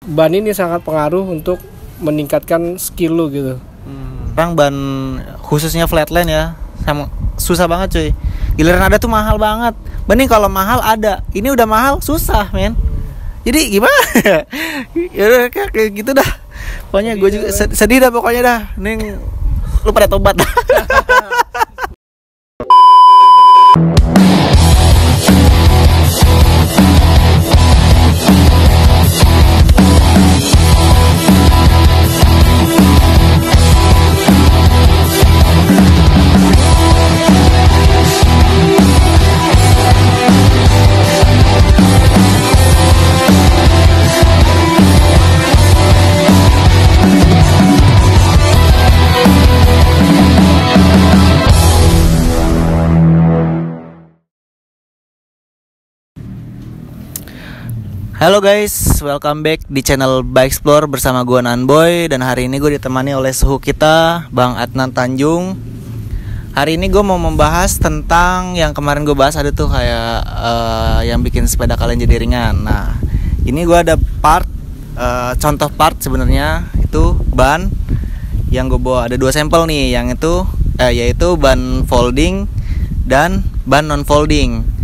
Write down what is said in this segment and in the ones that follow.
ban ini sangat pengaruh untuk meningkatkan skill lu gitu. Sekarang ban khususnya flatland ya, sama susah banget cuy. Giliran ada tuh mahal banget. Mending kalau mahal ada, ini udah mahal susah men. Jadi gimana? Ya udah kayak gitu dah. Pokoknya gue juga sedih dah pokoknya dah. Nih lu pada tobat dah. Halo guys, welcome back di channel Bike Explore bersama gue Nanboy. Dan hari ini gue ditemani oleh suhu kita, Bang Adnan Tanjung. Hari ini gue mau membahas tentang yang kemarin gue bahas, ada tuh kayak yang bikin sepeda kalian jadi ringan. Nah, ini gue ada part, contoh part sebenarnya itu ban yang gue bawa. Ada 2 sampel nih, yang itu yaitu ban folding dan ban non folding.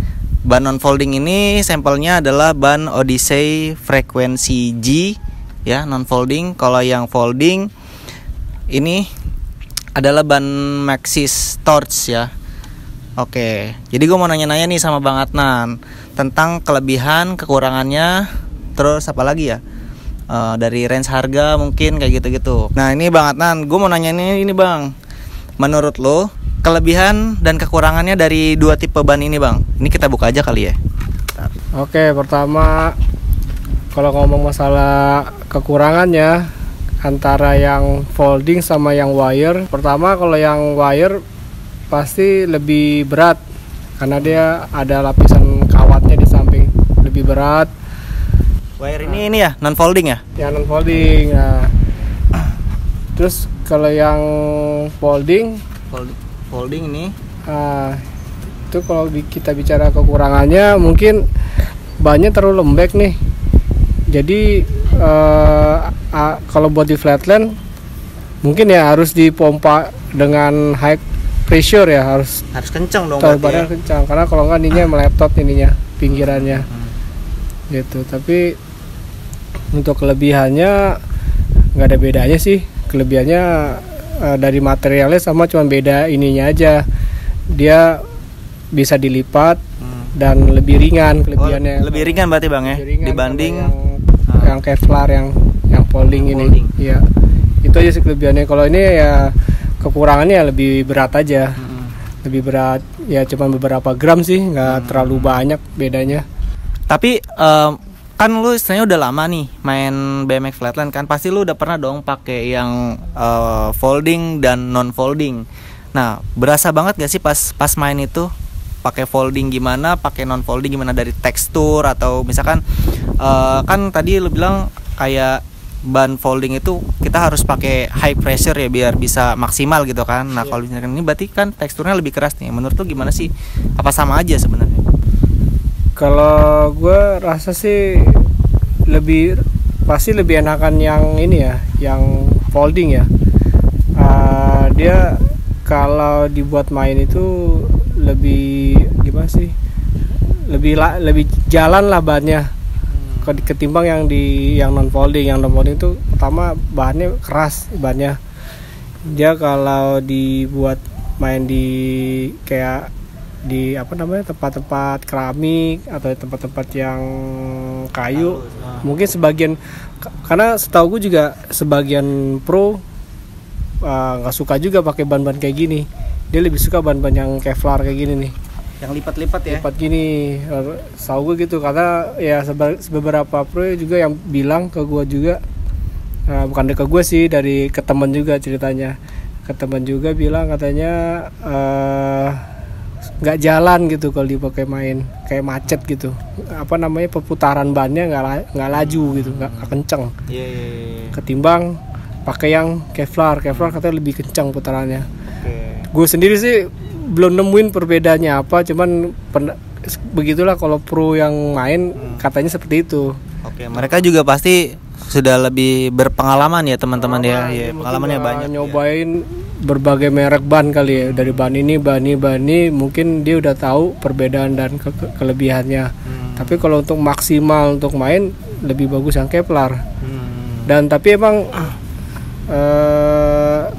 Ban non folding ini sampelnya adalah ban Odyssey frekuensi G ya, non folding. Kalau yang folding ini adalah ban Maxxis Torch ya. Oke, jadi gue mau nanya-nanya nih sama Bang Adnan tentang kelebihan, kekurangannya, terus apa lagi ya, dari range harga mungkin kayak gitu-gitu. Nah ini Bang Adnan, gue mau nanya ini Bang, menurut lo kelebihan dan kekurangannya dari 2 tipe ban ini Bang. Ini kita buka aja kali ya. Oke, pertama kalau ngomong masalah kekurangannya antara yang folding sama yang wire. Pertama kalau yang wire pasti lebih berat karena dia ada lapisan kawatnya di samping, lebih berat. Wire ini ya, non folding ya? Ya non folding. Nah, terus kalau yang folding ini itu kalau kita bicara kekurangannya mungkin bannya terlalu lembek nih. Jadi kalau buat di flatland mungkin ya harus dipompa dengan high pressure ya, harus kencang dong ya. Kencang, karena kalau enggak ininya meletot ininya, pinggirannya gitu. Tapi untuk kelebihannya nggak ada bedanya sih. Kelebihannya dari materialnya sama, cuma beda ininya aja, dia bisa dilipat dan lebih ringan kelebihannya. Lebih ringan berarti Bang ya, dibanding yang Kevlar yang folding ini. Iya, itu aja sih kelebihannya. Kalau ini ya kekurangannya lebih berat aja. Lebih berat ya, cuma beberapa gram sih, nggak terlalu banyak bedanya. Tapi kan lu istilahnya udah lama nih main BMX flatland kan, pasti lu udah pernah dong pakai yang folding dan non folding. Nah, berasa banget gak sih pas main itu pakai folding gimana, pakai non folding gimana, dari tekstur atau misalkan kan tadi lu bilang kayak ban folding itu kita harus pakai high pressure ya biar bisa maksimal gitu kan. Nah, kalau misalkan ini berarti kan teksturnya lebih keras nih. Menurut lu gimana sih? Apa sama aja sebenarnya? Kalau gue rasa sih pasti lebih enakan yang ini ya, yang folding ya. Dia kalau dibuat main itu lebih gimana sih? Lebih jalan lah bannya. Ketimbang yang non folding. Yang non folding itu pertama bahannya keras bannya. Dia kalau dibuat main di kayak di tempat-tempat keramik atau tempat-tempat yang kayu, mungkin sebagian, karena setahu gue juga sebagian pro nggak suka juga pakai ban-ban kayak gini. Dia lebih suka ban-ban yang Kevlar kayak gini nih, yang lipat-lipat ya, lipat gini. Setahu gue gitu, karena ya beberapa pro juga yang bilang ke gue juga, bukan ke gue sih, ke teman juga ceritanya. Ke teman juga bilang katanya nggak jalan gitu kalau dipakai main, kayak macet gitu. Perputaran bannya nggak laju gitu, nggak kenceng. Ketimbang pakai yang Kevlar katanya lebih kencang putarannya. Gue sendiri sih belum nemuin perbedaannya apa, cuman begitulah kalau pro yang main katanya seperti itu. Mereka juga pasti sudah lebih berpengalaman ya teman-teman ya. Dia Pengalamannya mungkin banyak. nyobain berbagai merek ban kali ya, dari ban ini mungkin dia udah tahu perbedaan dan kelebihannya. Tapi kalau untuk maksimal untuk main lebih bagus yang Kevlar. Dan tapi emang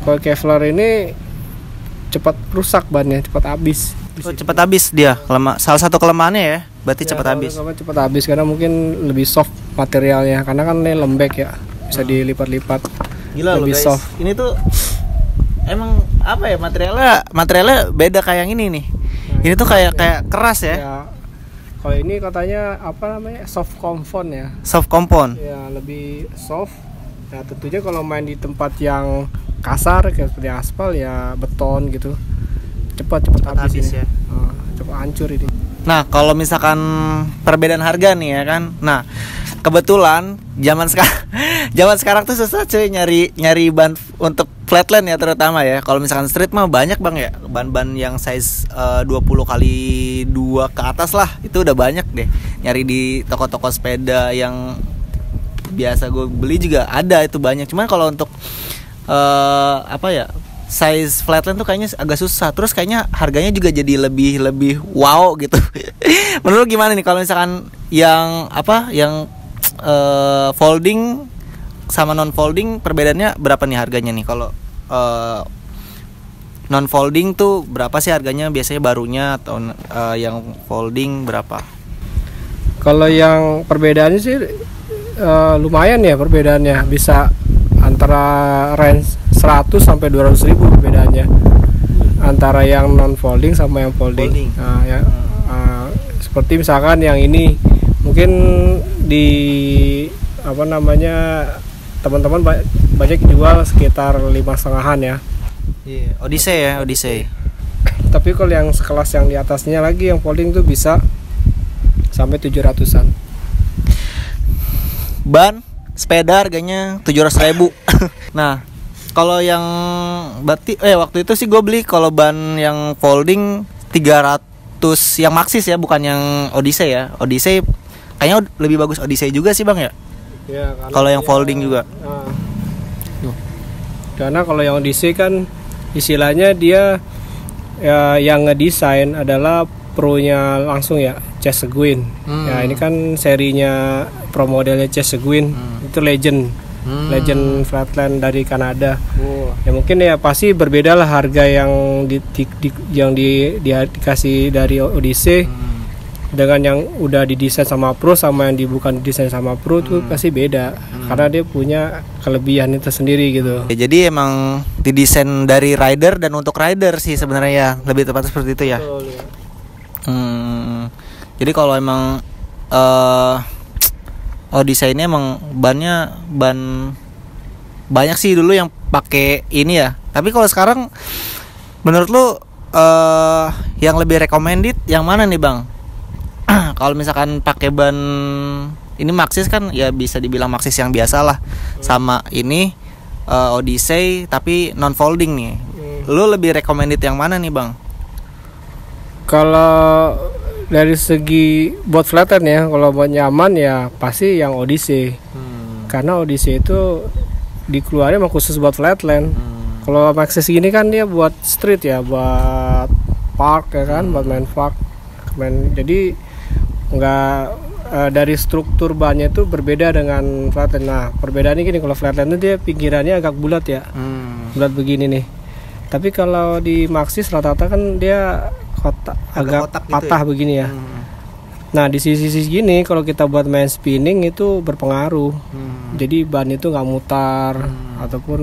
kalau Kevlar ini cepat rusak bannya, cepat habis. Cepat habis dia. Salah satu kelemahannya ya, berarti cepat habis. Cepat habis karena mungkin lebih soft materialnya, karena kan ini lembek ya, bisa dilipat-lipat. Gila lebih loh guys. soft. Ini tuh emang apa ya, materialnya beda kayak yang ini nih. Ini tuh kayak keras ya. Kalau ini katanya apa namanya, soft compound ya. Soft compound. Ya, lebih soft. Nah, tentunya kalau main di tempat yang kasar kayak seperti aspal ya, beton gitu, cepat habis ini. Ya. Cepat hancur ini. Nah, kalau misalkan perbedaan harga nih ya kan. Nah, kebetulan zaman sekarang tuh susah cuy nyari ban untuk flatland ya, terutama ya. Kalau misalkan street mah banyak Bang ya. Ban-ban yang size 20x2 ke atas lah, itu udah banyak deh. Nyari di toko-toko sepeda yang biasa gue beli juga ada, itu banyak. Cuman kalau untuk size flatland tuh kayaknya agak susah. Terus kayaknya harganya juga jadi lebih wow gitu. Menurut gimana nih kalau misalkan yang folding sama non folding, perbedaannya berapa nih harganya nih? Kalau non folding tuh berapa sih harganya biasanya barunya, atau yang folding berapa? Kalau yang perbedaannya sih lumayan ya perbedaannya, bisa antara range 100 sampai 200 ribu perbedaannya antara yang non folding sama yang folding. Seperti misalkan yang ini mungkin di teman-teman banyak jual sekitar 5,5-an ya. Odyssey. Tapi kalau yang sekelas yang di atasnya lagi yang folding tuh bisa sampai 700-an. Ban sepeda harganya 700.000. Nah, kalau yang waktu itu sih gue beli kalau ban yang folding 300 yang Maxxis ya, bukan yang Odyssey ya. Odyssey kayaknya lebih bagus Odyssey juga sih Bang ya. Ya, kalau yang folding juga. Karena kalau yang Odyssey kan istilahnya dia ya, yang ngedesain adalah pro-nya langsung ya, Chase Seguin. Ya, ini kan serinya pro modelnya Chase Seguin. Itu legend flatland dari Kanada. Ya mungkin ya pasti berbeda lah harga yang dikasih dari Odyssey dengan yang udah didesain sama pro sama yang bukan didesain sama pro tuh pasti beda. Karena dia punya kelebihan itu sendiri gitu. Ya, jadi emang didesain dari rider dan untuk rider sih sebenarnya ya, lebih tepat seperti itu ya. Betul, ya. Jadi kalau emang Odyssey ini emang ban banyak sih dulu yang pakai ini ya. Tapi kalau sekarang menurut lu yang lebih recommended yang mana nih Bang? Kalau misalkan pakai ban ini Maxxis kan ya bisa dibilang Maxxis yang biasa lah, sama ini Odyssey tapi non folding nih. Lu lebih recommended yang mana nih Bang? Kalau dari segi buat flatland ya, kalau buat nyaman ya pasti yang Odyssey. Karena Odyssey itu dikeluarin emang khusus buat flatland. Kalau Maxxis gini kan dia buat street ya, buat park ya kan, buat main park. Jadi nggak dari struktur bannya itu berbeda dengan flatland. Nah perbedaannya gini, kalau flatland itu dia pinggirannya agak bulat ya, bulat begini nih. Tapi kalau di Maxxis rata-rata kan dia agak patah gitu ya? Begini ya. Nah di sisi-sisi gini kalau kita buat main spinning itu berpengaruh. Jadi ban itu nggak mutar ataupun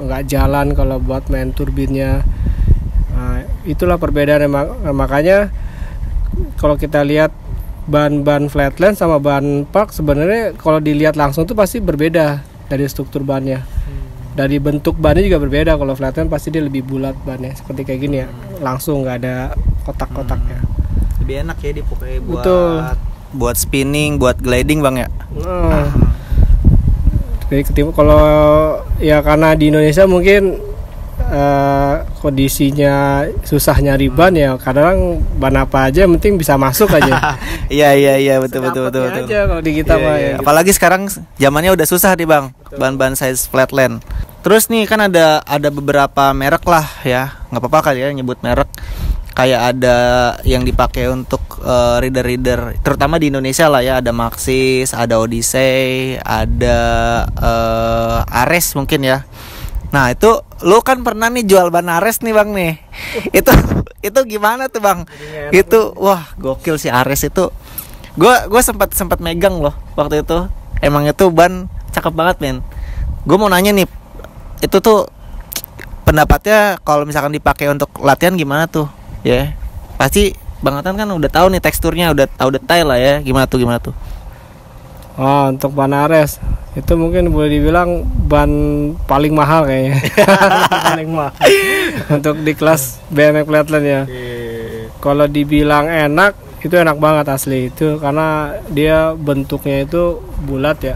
nggak jalan kalau buat main turbinnya. Nah, itulah perbedaan. Makanya kalau kita lihat ban flatland sama ban park sebenarnya kalau dilihat langsung tuh pasti berbeda dari struktur bannya. Dari bentuk bannya juga berbeda. Kalau flatland pasti dia lebih bulat bannya seperti kayak gini ya, langsung nggak ada kotak-kotaknya. Lebih enak ya dipakai buat spinning, buat gliding Bang ya. Jadi kalau ya karena di Indonesia mungkin kondisinya susah nyari ban ya kadang ban apa aja yang penting bisa masuk aja. Iya betul. Aja kalau di kita mah ya. Apalagi sekarang zamannya udah susah nih bang, ban-ban size flatland. Terus nih kan ada beberapa merek lah ya, nggak apa-apa kali ya nyebut merek. Kayak ada yang dipakai untuk reader, terutama di Indonesia lah ya, ada Maxxis, ada Odyssey, ada Ares mungkin ya. Nah itu lu kan pernah nih jual ban Ares nih bang nih. Itu gimana tuh bang? Itu wah gokil sih Ares itu. Gue sempat megang loh waktu itu. Emang itu ban cakep banget men. Gue mau nanya nih, itu tuh pendapatnya kalau misalkan dipakai untuk latihan gimana tuh? Ya, pasti Bang Atan kan udah tahu nih teksturnya, udah tahu detail lah ya. Gimana tuh? Oh, untuk ban Ares itu mungkin boleh dibilang ban paling mahal kayaknya. Paling mahal untuk di kelas BMX Flatland ya. Kalau dibilang enak, itu enak banget asli itu karena dia bentuknya itu bulat ya.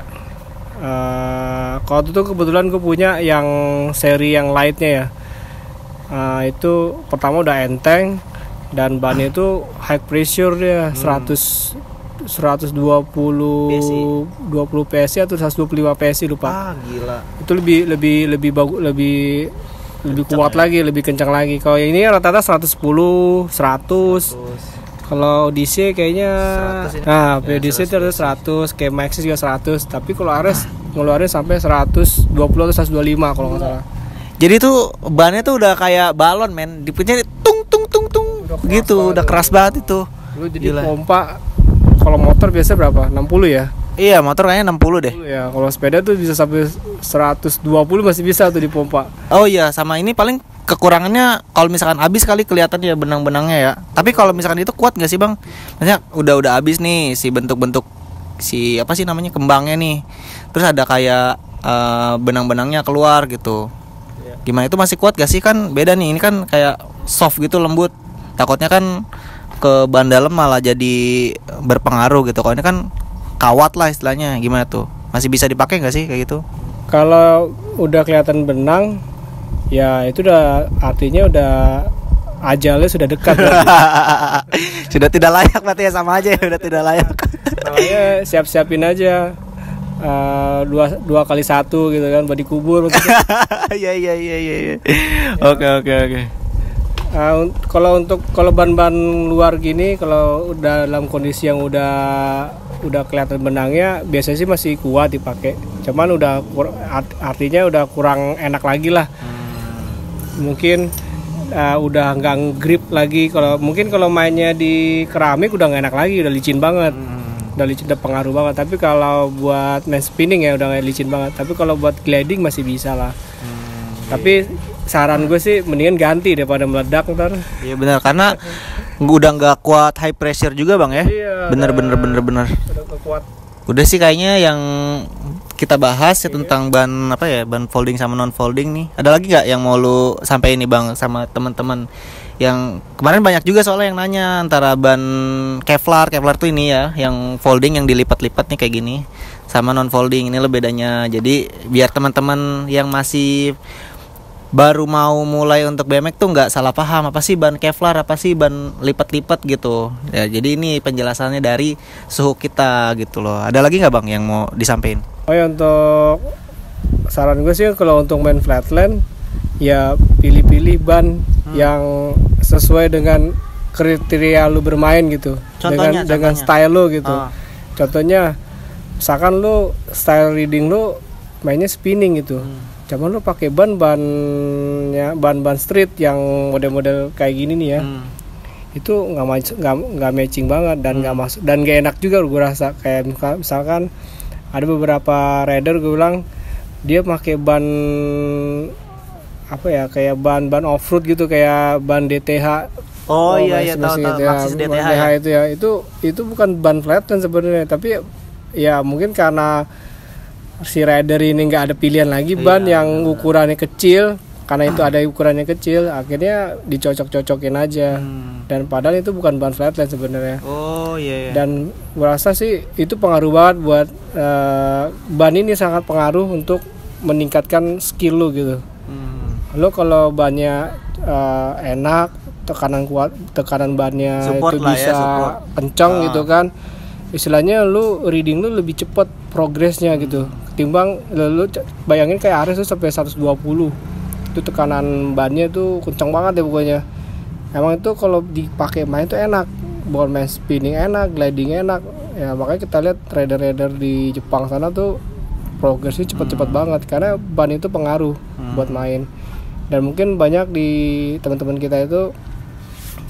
Kalau itu kebetulan gue punya yang seri yang lightnya ya. Itu pertama udah enteng dan bannya itu high pressure dia 120 PSI atau 125 PSI lupa. Gila. Itu lebih bagus, lebih kuat lagi, lebih kencang lagi. Kalau yang ini rata-rata 110, 100. Kalau DC kayaknya 100 ini. Nah, DC itu 100, kayak Maxxis juga 100, tapi kalau Ares ngeluarin sampai 120 atau 125 kalau nggak salah. Jadi tuh bannya tuh udah kayak balon men, dipunya tung gitu, udah keras banget itu. Lu jadi pompa kalau motor biasa berapa? 60 ya? Iya, motor kayaknya 60 deh. Ya, kalau sepeda tuh bisa sampai 120 masih bisa tuh dipompa. Oh iya, sama ini paling kekurangannya kalau misalkan habis kali kelihatan ya benang-benangnya ya. Tapi kalau misalkan itu kuat nggak sih bang? Maksudnya udah habis nih si bentuk-bentuk si apa sih namanya kembangnya nih. Terus ada kayak benang-benangnya keluar gitu. Gimana itu masih kuat gak sih? Kan beda nih, ini kan kayak soft gitu, lembut. Takutnya kan ke ban dalam malah jadi berpengaruh gitu. Kalau ini kan kawat lah istilahnya. Gimana tuh? Masih bisa dipakai gak sih kayak gitu? Kalau udah kelihatan benang, ya itu udah artinya udah ajalnya sudah dekat. Sudah tidak layak berarti ya, sama aja ya, udah tidak layak. Makanya siap-siapin aja. 2x1 gitu kan, buat dikubur. Iya. Oke. Kalau ban-ban luar gini, kalau udah dalam kondisi yang udah kelihatan benangnya, biasanya sih masih kuat dipakai. Cuman artinya udah kurang enak lagi lah. Mungkin udah nggak grip lagi. Kalau mainnya di keramik udah nggak enak lagi, udah licin banget. Udah pengaruh banget. Tapi kalau buat main spinning ya udah kayak licin banget. Tapi kalau buat gliding masih bisa lah. Tapi saran gue sih mendingan ganti daripada meledak ntar. Iya benar, karena udah nggak kuat high pressure juga bang ya. Iya, bener. Udah kuat. Udah sih kayaknya yang kita bahas ya tentang ban apa ya, ban folding sama non folding nih. Ada lagi nggak yang mau lu sampai ini bang sama teman-teman? Yang kemarin banyak juga soalnya yang nanya antara ban Kevlar tuh ini ya, yang folding yang dilipat-lipat nih kayak gini, sama non folding ini lo bedanya. Jadi biar teman-teman yang masih baru mau mulai untuk BMX tuh nggak salah paham, apa sih ban Kevlar, apa sih ban lipat-lipat gitu ya. Jadi ini penjelasannya dari suhu kita gitu loh. Ada lagi nggak bang yang mau disampaikan? Oh ya, untuk saran gue sih kalau untuk main flatland ya pilih-pilih ban yang sesuai dengan kriteria lu bermain gitu. Contohnya. Dengan style lu gitu. Contohnya misalkan lu style reading lu mainnya spinning gitu. Cuman lu pakai ban street yang model-model kayak gini nih ya. Itu nggak matching banget dan nggak masuk dan nggak enak juga gue rasa. Kayak misalkan ada beberapa rider gue bilang dia pakai ban apa ya, kayak ban off-road gitu, kayak ban DTH. Oh iya tahu gitu Maxxis ya. DTH ya. Itu bukan ban flatland sebenarnya, tapi ya mungkin karena si rider ini nggak ada pilihan lagi ban yang ukurannya kecil, karena itu ada ukurannya kecil, akhirnya dicocok-cocokin aja. Dan padahal itu bukan ban flatland sebenarnya. Oh iya. Dan gue rasa sih itu pengaruh banget buat ban ini, sangat pengaruh untuk meningkatkan skill lu gitu. Lo kalau bannya enak, tekanan kuat, tekanan bannya Support itu lah ya, bisa support. kencang gitu kan. Istilahnya lu reading lu lebih cepat progresnya gitu. Ketimbang lu bayangin kayak Ares tuh sampai 120. Itu tekanan bannya tuh kencang banget ya pokoknya. Emang itu kalau dipakai main tuh enak. Bukan main spinning enak, gliding enak. Ya makanya kita lihat rider-rider di Jepang sana tuh progresnya cepat-cepat banget karena ban itu pengaruh buat main. Dan mungkin banyak di teman-teman kita itu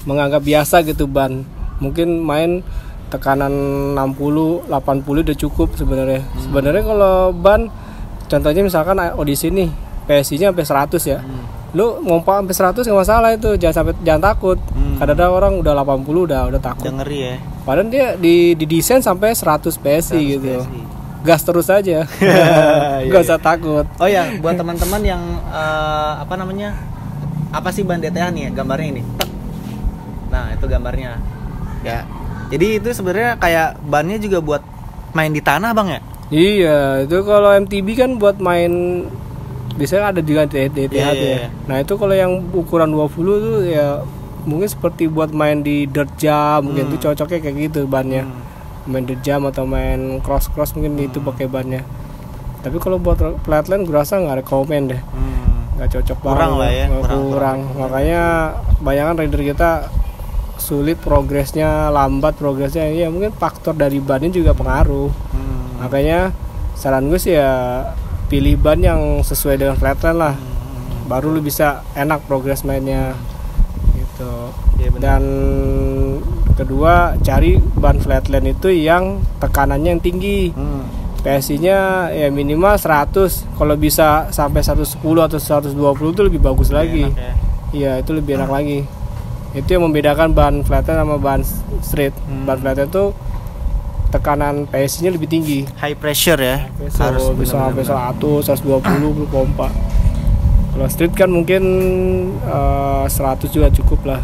menganggap biasa gitu ban. Mungkin main tekanan 60, 80 udah cukup sebenarnya. Sebenarnya kalau ban contohnya misalkan Odyssey nih, PSI-nya sampai 100 ya. Lu ngompa sampai 100 enggak masalah itu, jangan takut. Kadang-kadang orang udah 80 udah takut. Udah ngeri ya. Padahal dia didesain sampai 100 PSI gitu. Gas terus aja. Gak usah takut. Oh ya, buat teman-teman yang apa namanya? Apa sih ban DTH nih ya? Gambarnya ini. Tek. Nah, itu gambarnya. Ya. Jadi itu sebenarnya kayak bannya juga buat main di tanah, Bang ya? Iya, itu kalau MTB kan buat main biasanya ada juga DTH ya. Nah, itu kalau yang ukuran 20 tuh ya mungkin seperti buat main di dirt jam, mungkin itu cocoknya kayak gitu bannya. Main dirt jam atau main cross mungkin itu pakai bannya. Tapi kalau buat flatland gue rasa nggak rekomend deh. Nggak cocok Kurang banget. lah ya, Kurang. Makanya bayangan rider kita sulit progresnya, lambat progresnya. Ya mungkin faktor dari bannya juga pengaruh. Makanya saran gue sih ya pilih ban yang sesuai dengan flatland lah. Baru lu bisa enak progres mainnya gitu. Ya, dan kedua cari ban flatland itu yang tekanannya yang tinggi. PSI-nya ya minimal 100. Kalau bisa sampai 110 atau 120 itu lebih bagus lagi. Enak ya. Iya, itu lebih enak lagi. Itu yang membedakan ban flatland sama ban street. Ban flatland itu tekanan PSI-nya lebih tinggi. High pressure ya. Harus bisa sampai 100, 120 berpompa. Kalau street kan mungkin 100 juga cukup lah.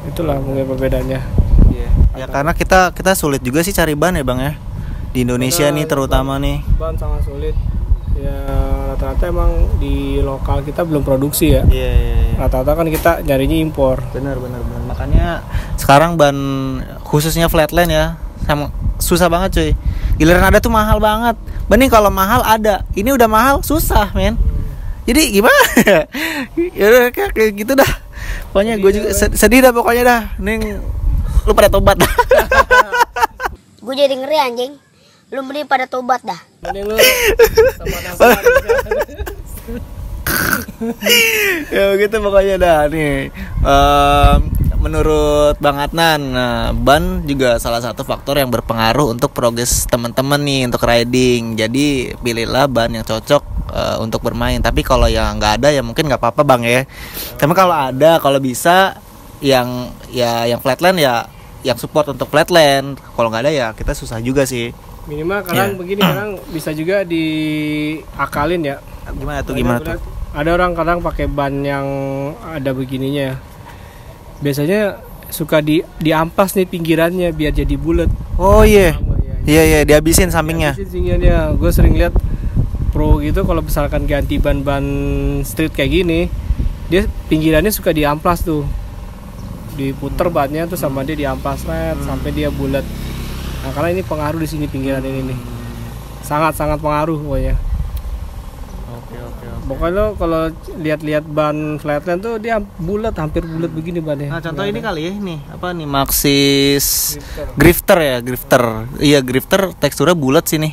Itulah mungkin perbedaannya. Ya karena kita sulit juga sih cari ban ya, Bang ya. Di Indonesia Karena nih terutama nih. Ban sangat sulit. Ya rata-rata emang di lokal kita belum produksi ya. Iya. Rata-rata kan kita nyarinya impor. Benar. Makanya sekarang ban khususnya flatland ya, sama susah banget cuy. Giliran ada tuh mahal banget. Bening kalau mahal ada, ini udah mahal susah men. Jadi gimana? Ya udah kayak gitu dah. Pokoknya gue juga sedih dah pokoknya dah. Ning lu pada tobat dah. Gue jadi ngeri anjing. Lu beli pada tobat dah. Mending lu sama nasabah. Ya begitu pokoknya dah nih. Menurut Bang Adnan, ban juga salah satu faktor yang berpengaruh untuk progres teman-teman nih untuk riding. Jadi pilihlah ban yang cocok untuk bermain. Tapi kalau yang nggak ada ya mungkin nggak apa-apa Bang ya. Tapi kalau ada, kalau bisa yang flatland ya, yang support untuk flatland. Kalau nggak ada ya kita susah juga sih. Minimal kadang begini, kadang bisa juga diakalin ya. Gimana tuh? Ada orang kadang pakai ban yang ada begininya. Biasanya suka diampas nih pinggirannya biar jadi bulat. Oh iya. Iya dihabisin sampingnya. Gue sering lihat pro gitu kalau misalkan ganti ban street kayak gini, dia pinggirannya suka diamplas tuh. Diputer bannya tuh sama dia diampas sampai dia bulat. Nah, karena ini pengaruh di sini pinggiran ini nih. Sangat pengaruh pokoknya. Oke. Pokoknya lo kalau lihat-lihat ban flatland tuh dia bulat, hampir bulat begini bannya. Nah, contoh ini kali ya nih, apa nih Maxxis Grifter ya, Grifter. Iya, Grifter teksturnya bulat sih nih.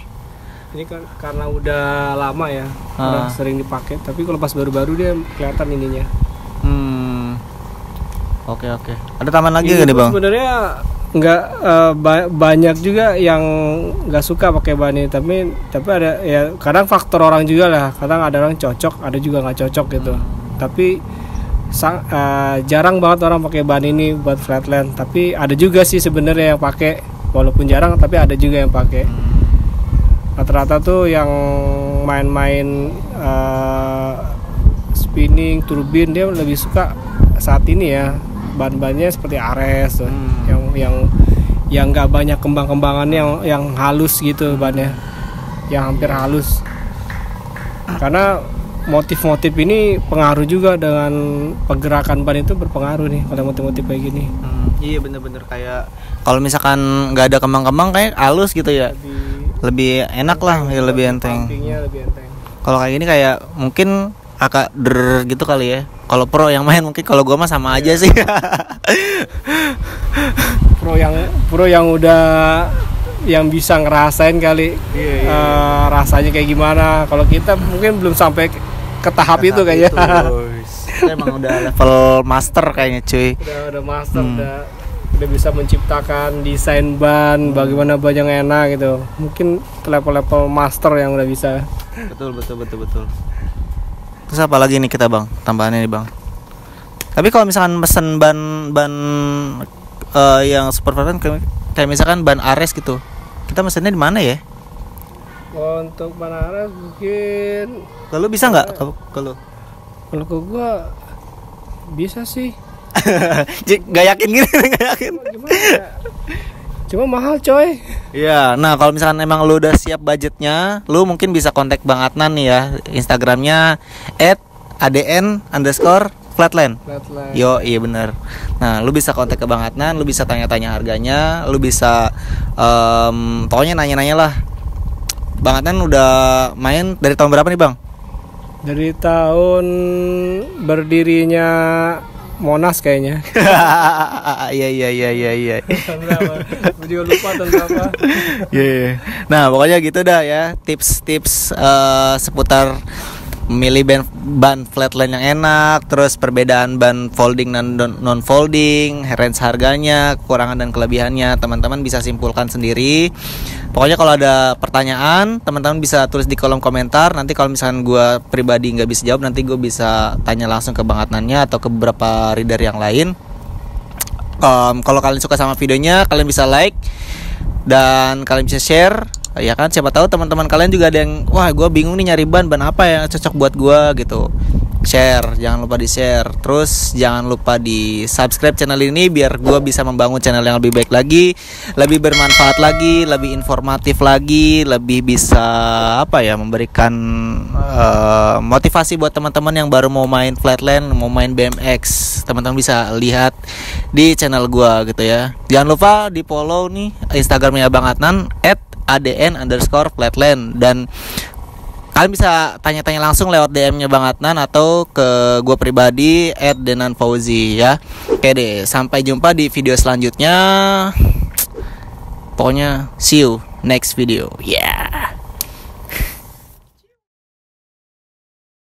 Ini kan karena udah lama ya, udah sering dipakai. Tapi kalau pas baru-baru dia kelihatan ininya. Oke. Ada taman lagi nggak nih Bang? Sebenarnya nggak banyak juga yang nggak suka pakai ban ini, tapi ada ya kadang faktor orang juga lah. Kadang ada orang cocok, ada juga nggak cocok gitu. Tapi jarang banget orang pakai ban ini buat flatland. Tapi ada juga sih sebenarnya yang pakai, walaupun jarang tapi ada juga yang pakai. Rata-rata tuh yang main-main spinning, turbin dia lebih suka saat ini ya ban-bannya seperti Ares tuh, yang nggak banyak kembang-kembangannya, yang halus gitu bannya, yang hampir halus. Karena motif-motif ini pengaruh juga dengan pergerakan ban itu, berpengaruh nih kalau motif-motif kayak gini. Iya bener-bener kayak kalau misalkan nggak ada kembang-kembang kayak halus gitu ya, lebih enak lah, ya, lebih enteng. Kalau kayak gini kayak mungkin agak gitu kali ya. Kalau pro yang main mungkin, kalau gua mah sama aja sih. Pro yang udah yang bisa ngerasain kali rasanya kayak gimana. Kalau kita mungkin belum sampai ke tahap itu kayaknya. Kita emang udah level master kayaknya cuy. Udah master, udah bisa menciptakan desain ban, bagaimana ban yang enak gitu. Mungkin level-level master yang udah bisa. Betul. Terus apa lagi nih kita bang, tambahannya nih bang? Tapi kalau misalkan pesen ban yang super fast kayak misalkan ban Ares gitu, kita mesennya di mana ya? Untuk ban Ares mungkin. Kalau bisa nggak? Kalau ke gua bisa sih. Gak yakin gini, gak yakin. Gimana ya? Cuma mahal coy. Iya, nah kalau misalkan emang lu udah siap budgetnya, lu mungkin bisa kontak Bang Adnan nih ya, Instagramnya @adn_flatland. Yo, iya bener. Nah, lu bisa kontak ke Bang Adnan, lu bisa tanya-tanya harganya, lu bisa pokoknya nanya-nanya lah. Bang Adnan udah main dari tahun berapa nih Bang? Dari tahun berdirinya Monas kayaknya. Iya. Gue juga lupa tahun berapa. Yeah. Nah pokoknya gitu dah ya, tips-tips seputar memilih ban flatline yang enak, terus perbedaan ban folding dan non folding, range harganya, kekurangan dan kelebihannya, teman-teman bisa simpulkan sendiri. Pokoknya kalau ada pertanyaan, teman-teman bisa tulis di kolom komentar. Nanti kalau misalkan gue pribadi nggak bisa jawab, nanti gue bisa tanya langsung ke Bang Adnannya atau ke beberapa reader yang lain. Kalau kalian suka sama videonya, kalian bisa like dan kalian bisa share. Ya kan, siapa tahu teman-teman kalian juga ada yang, wah gue bingung nih nyari ban apa yang cocok buat gue gitu. Share, jangan lupa di share. Terus jangan lupa di subscribe channel ini biar gue bisa membangun channel yang lebih baik lagi, lebih bermanfaat lagi, lebih informatif lagi, lebih bisa memberikan motivasi buat teman-teman yang baru mau main flatland, mau main BMX. Teman-teman bisa lihat di channel gue gitu ya. Jangan lupa di follow nih Instagramnya Bang Adnan @adn_flatland, dan kalian bisa tanya-tanya langsung lewat DM-nya Bang Adnan atau ke gue pribadi @denanfauzi ya. Oke deh, sampai jumpa di video selanjutnya. Pokoknya see you next video. Yeah.